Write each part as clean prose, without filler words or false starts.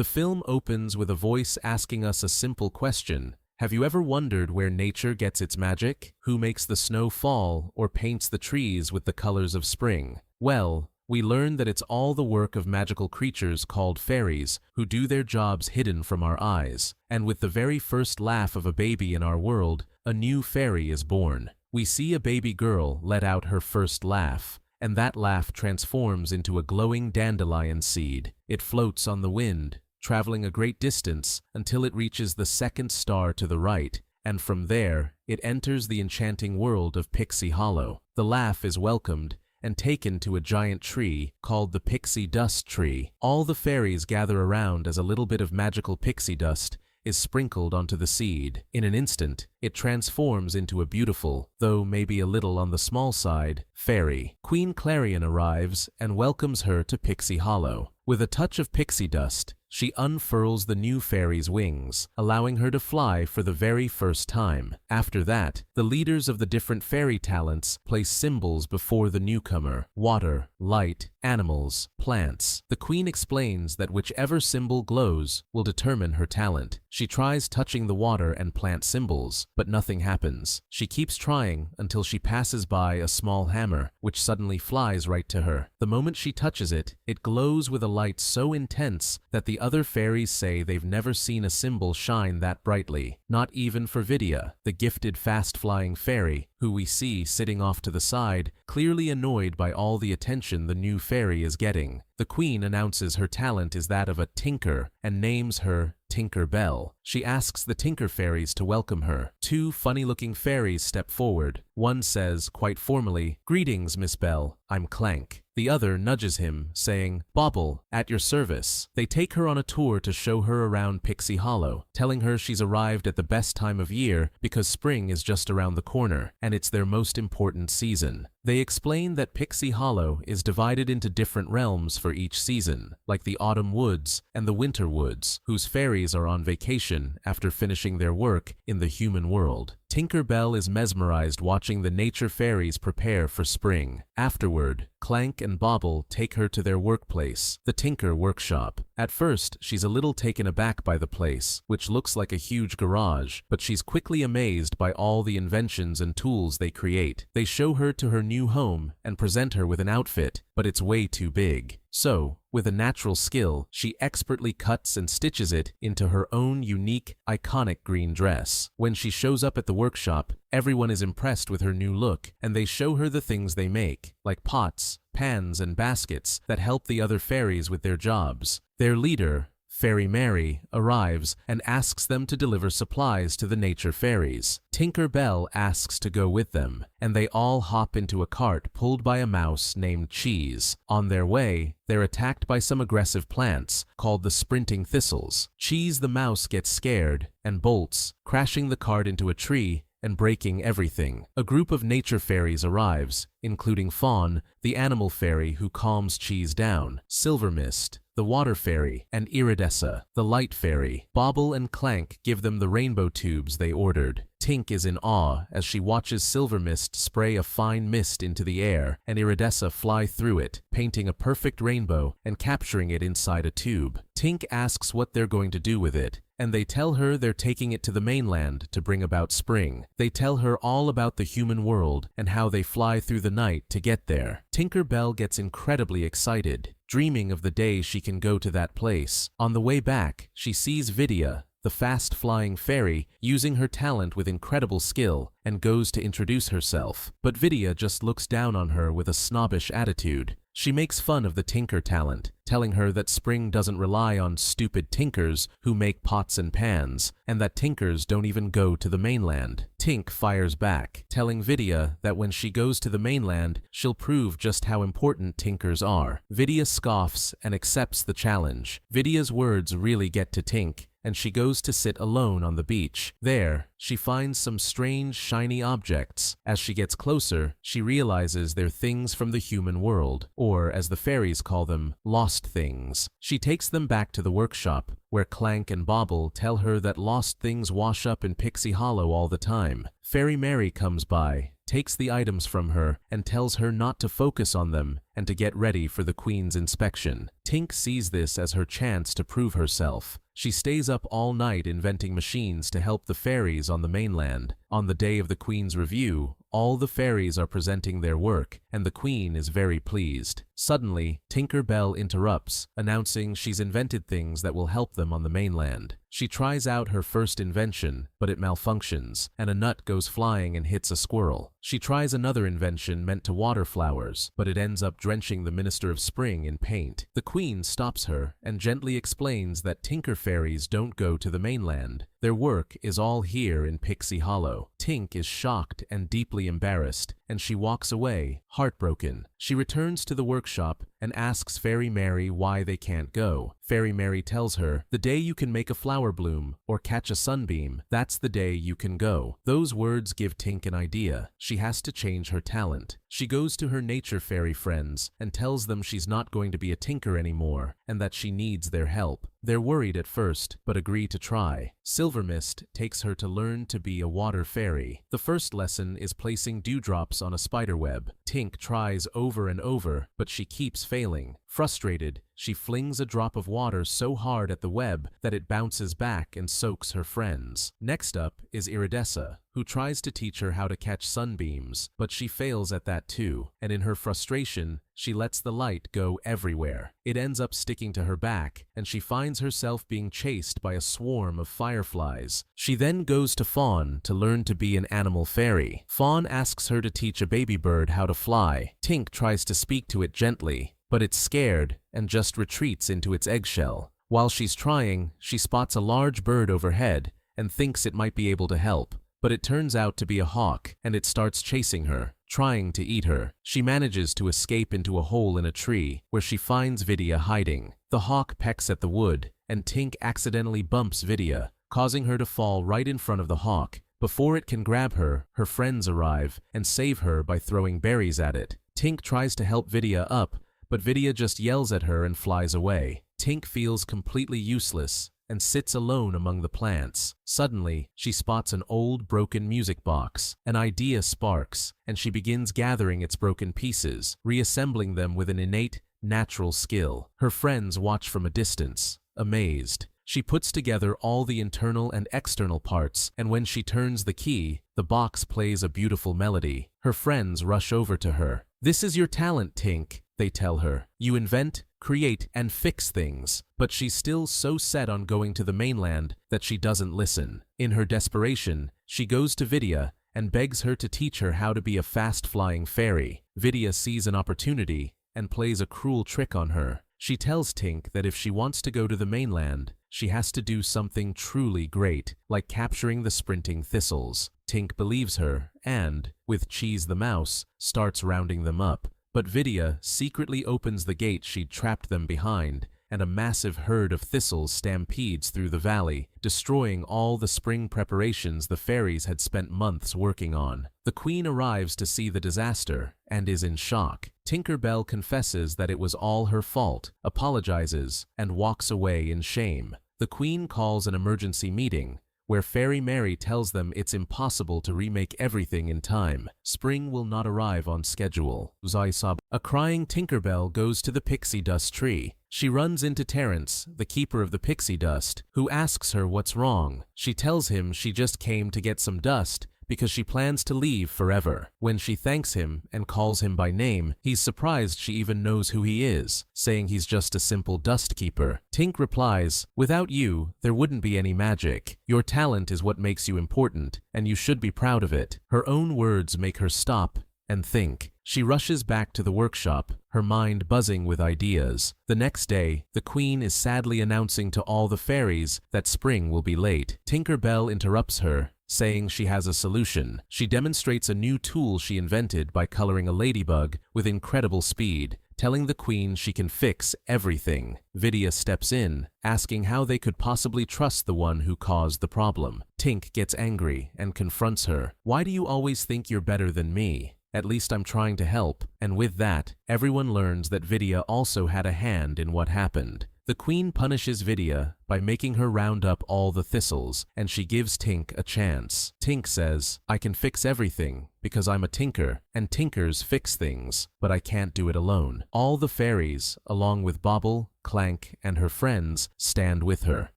The film opens with a voice asking us a simple question. Have you ever wondered where nature gets its magic? Who makes the snow fall or paints the trees with the colors of spring? Well, we learn that it's all the work of magical creatures called fairies who do their jobs hidden from our eyes. And with the very first laugh of a baby in our world, a new fairy is born. We see a baby girl let out her first laugh, and that laugh transforms into a glowing dandelion seed. It floats on the wind, traveling a great distance until it reaches the second star to the right, and from there, it enters the enchanting world of Pixie Hollow. The laugh is welcomed and taken to a giant tree called the pixie dust tree. All the fairies gather around as a little bit of magical pixie dust is sprinkled onto the seed. In an instant, it transforms into a beautiful, though maybe a little on the small side, fairy. Queen Clarion arrives and welcomes her to Pixie Hollow. With a touch of pixie dust, she unfurls the new fairy's wings, allowing her to fly for the very first time. After that, the leaders of the different fairy talents place symbols before the newcomer: water, light, animals, plants. The queen explains that whichever symbol glows will determine her talent. She tries touching the water and plant symbols, but nothing happens. She keeps trying until she passes by a small hammer, which suddenly flies right to her. The moment she touches it, it glows with a light so intense that the other fairies say they've never seen a symbol shine that brightly. Not even for Vidya, the gifted fast-flying fairy, who we see sitting off to the side, clearly annoyed by all the attention the new fairy is getting. The queen announces her talent is that of a tinker and names her Tinker Bell. She asks the Tinker Fairies to welcome her. Two funny-looking fairies step forward. One says, quite formally, "Greetings, Miss Bell, I'm Clank." The other nudges him, saying, "Bobble, at your service." They take her on a tour to show her around Pixie Hollow, telling her she's arrived at the best time of year because spring is just around the corner, and it's their most important season. They explain that Pixie Hollow is divided into different realms for each season, like the autumn woods and the winter woods, whose fairies are on vacation after finishing their work in the human world. Tinker Bell is mesmerized watching the nature fairies prepare for spring. Afterward, Clank and Bobble take her to their workplace, the Tinker Workshop. At first, she's a little taken aback by the place, which looks like a huge garage, but she's quickly amazed by all the inventions and tools they create. They show her to her new home and present her with an outfit, but it's way too big. So, with a natural skill, she expertly cuts and stitches it into her own unique, iconic green dress. When she shows up at the workshop, everyone is impressed with her new look, and they show her the things they make, like pots, pans, and baskets that help the other fairies with their jobs. Their leader, Fairy Mary, arrives and asks them to deliver supplies to the nature fairies. Tinker Bell asks to go with them, and they all hop into a cart pulled by a mouse named Cheese. On their way, they're attacked by some aggressive plants called the sprinting thistles. Cheese the mouse gets scared and bolts, crashing the cart into a tree and breaking everything. A group of nature fairies arrives, including Fawn, the animal fairy who calms Cheese down, Silver Mist, the water fairy, and Iridessa, the light fairy. Bobble and Clank give them the rainbow tubes they ordered. Tink is in awe as she watches Silver Mist spray a fine mist into the air and Iridessa fly through it, painting a perfect rainbow and capturing it inside a tube. Tink asks what they're going to do with it, and they tell her they're taking it to the mainland to bring about spring. They tell her all about the human world and how they fly through the night to get there. Tinker Bell gets incredibly excited, dreaming of the day she can go to that place. On the way back, she sees Vidya, the fast-flying fairy, using her talent with incredible skill, and goes to introduce herself. But Vidya just looks down on her with a snobbish attitude. She makes fun of the tinker talent, telling her that spring doesn't rely on stupid tinkers who make pots and pans, and that tinkers don't even go to the mainland. Tink fires back, telling Vidya that when she goes to the mainland, she'll prove just how important tinkers are. Vidya scoffs and accepts the challenge. Vidya's words really get to Tink, and she goes to sit alone on the beach. There, she finds some strange, shiny objects. As she gets closer, she realizes they're things from the human world, or as the fairies call them, lost things. She takes them back to the workshop, where Clank and Bobble tell her that lost things wash up in Pixie Hollow all the time. Fairy Mary comes by, takes the items from her and tells her not to focus on them and to get ready for the queen's inspection. Tink sees this as her chance to prove herself. She stays up all night inventing machines to help the fairies on the mainland. On the day of the queen's review, all the fairies are presenting their work, and the queen is very pleased. Suddenly, Tinker Bell interrupts, announcing she's invented things that will help them on the mainland. She tries out her first invention, but it malfunctions, and a nut goes flying and hits a squirrel. She tries another invention meant to water flowers, but it ends up drenching the Minister of Spring in paint. The queen stops her and gently explains that Tinker fairies don't go to the mainland. Their work is all here in Pixie Hollow. Tink is shocked and deeply embarrassed, and she walks away, heartbroken. She returns to the workshop and asks Fairy Mary why they can't go. Fairy Mary tells her, "The day you can make a flower bloom or catch a sunbeam, that's the day you can go." Those words give Tink an idea. She has to change her talent. She goes to her nature fairy friends and tells them she's not going to be a tinker anymore and that she needs their help. They're worried at first, but agree to try. Silvermist takes her to learn to be a water fairy. The first lesson is placing dewdrops on a spiderweb. Tink tries over and over, but she keeps failing. Frustrated, she flings a drop of water so hard at the web that it bounces back and soaks her friends. Next up is Iridessa, who tries to teach her how to catch sunbeams, but she fails at that too, and in her frustration, she lets the light go everywhere. It ends up sticking to her back, and she finds herself being chased by a swarm of fireflies. She then goes to Fawn to learn to be an animal fairy. Fawn asks her to teach a baby bird how to fly. Tink tries to speak to it gently, but it's scared and just retreats into its eggshell. While she's trying, she spots a large bird overhead and thinks it might be able to help, but it turns out to be a hawk, and it starts chasing her, trying to eat her. She manages to escape into a hole in a tree, where she finds Vidya hiding. The hawk pecks at the wood, and Tink accidentally bumps Vidya, causing her to fall right in front of the hawk. Before it can grab her, her friends arrive and save her by throwing berries at it. Tink tries to help Vidya up, but Vidya just yells at her and flies away. Tink feels completely useless and sits alone among the plants. Suddenly, she spots an old broken music box. An idea sparks, and she begins gathering its broken pieces, reassembling them with an innate, natural skill. Her friends watch from a distance, amazed. She puts together all the internal and external parts, and when she turns the key, the box plays a beautiful melody. Her friends rush over to her. "This is your talent, Tink," they tell her. "You invent, create, and fix things." But she's still so set on going to the mainland that she doesn't listen. In her desperation, she goes to Vidya and begs her to teach her how to be a fast-flying fairy. Vidya sees an opportunity and plays a cruel trick on her. She tells Tink that if she wants to go to the mainland, she has to do something truly great, like capturing the sprinting thistles. Tink believes her and, with Cheese the Mouse, starts rounding them up. But Vidya secretly opens the gate she'd trapped them behind, and a massive herd of thistles stampedes through the valley, destroying all the spring preparations the fairies had spent months working on. The queen arrives to see the disaster and is in shock. Tinker Bell confesses that it was all her fault, apologizes, and walks away in shame. The queen calls an emergency meeting, where Fairy Mary tells them it's impossible to remake everything in time. Spring will not arrive on schedule. A crying Tinkerbell goes to the pixie dust tree. She runs into Terrence, the keeper of the pixie dust, who asks her what's wrong. She tells him she just came to get some dust because she plans to leave forever. When she thanks him and calls him by name, he's surprised she even knows who he is, saying he's just a simple dust keeper. Tink replies, "Without you, there wouldn't be any magic. Your talent is what makes you important, and you should be proud of it." Her own words make her stop and think. She rushes back to the workshop, her mind buzzing with ideas. The next day, the queen is sadly announcing to all the fairies that spring will be late. Tinker Bell interrupts her, saying she has a solution. She demonstrates a new tool she invented by coloring a ladybug with incredible speed, telling the queen she can fix everything. Vidya steps in, asking how they could possibly trust the one who caused the problem. Tink gets angry and confronts her. "Why do you always think you're better than me? At least I'm trying to help." And with that, everyone learns that Vidya also had a hand in what happened. The queen punishes Vidya by making her round up all the thistles, and she gives Tink a chance. Tink says, "I can fix everything because I'm a tinker, and tinkers fix things, but I can't do it alone." All the fairies, along with Bobble, Clank, and her friends, stand with her.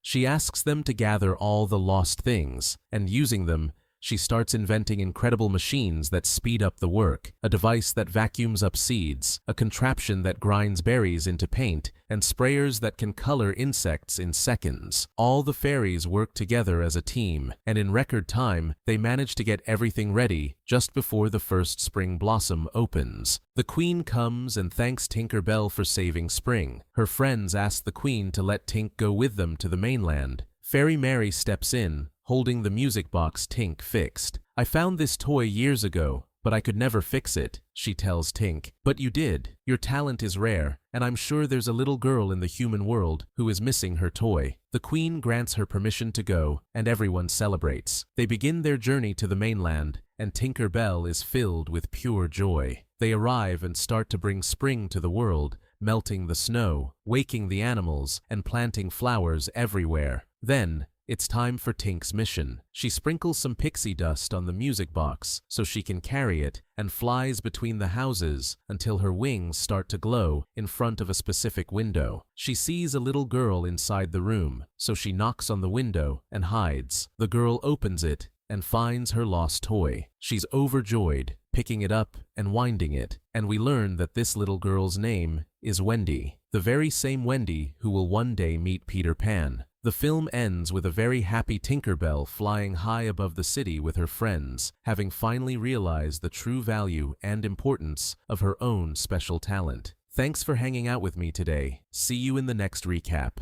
She asks them to gather all the lost things, and using them, she starts inventing incredible machines that speed up the work, a device that vacuums up seeds, a contraption that grinds berries into paint, and sprayers that can color insects in seconds. All the fairies work together as a team, and in record time, they manage to get everything ready just before the first spring blossom opens. The queen comes and thanks Tinker Bell for saving spring. Her friends ask the queen to let Tink go with them to the mainland. Fairy Mary steps in, holding the music box Tink fixed. "I found this toy years ago, but I could never fix it," she tells Tink. "But you did. Your talent is rare, and I'm sure there's a little girl in the human world who is missing her toy." The queen grants her permission to go, and everyone celebrates. They begin their journey to the mainland, and Tinker Bell is filled with pure joy. They arrive and start to bring spring to the world, melting the snow, waking the animals, and planting flowers everywhere. Then, it's time for Tink's mission. She sprinkles some pixie dust on the music box so she can carry it and flies between the houses until her wings start to glow in front of a specific window. She sees a little girl inside the room, so she knocks on the window and hides. The girl opens it and finds her lost toy. She's overjoyed, picking it up and winding it, and we learn that this little girl's name is Wendy, the very same Wendy who will one day meet Peter Pan. The film ends with a very happy Tinker Bell flying high above the city with her friends, having finally realized the true value and importance of her own special talent. Thanks for hanging out with me today. See you in the next recap.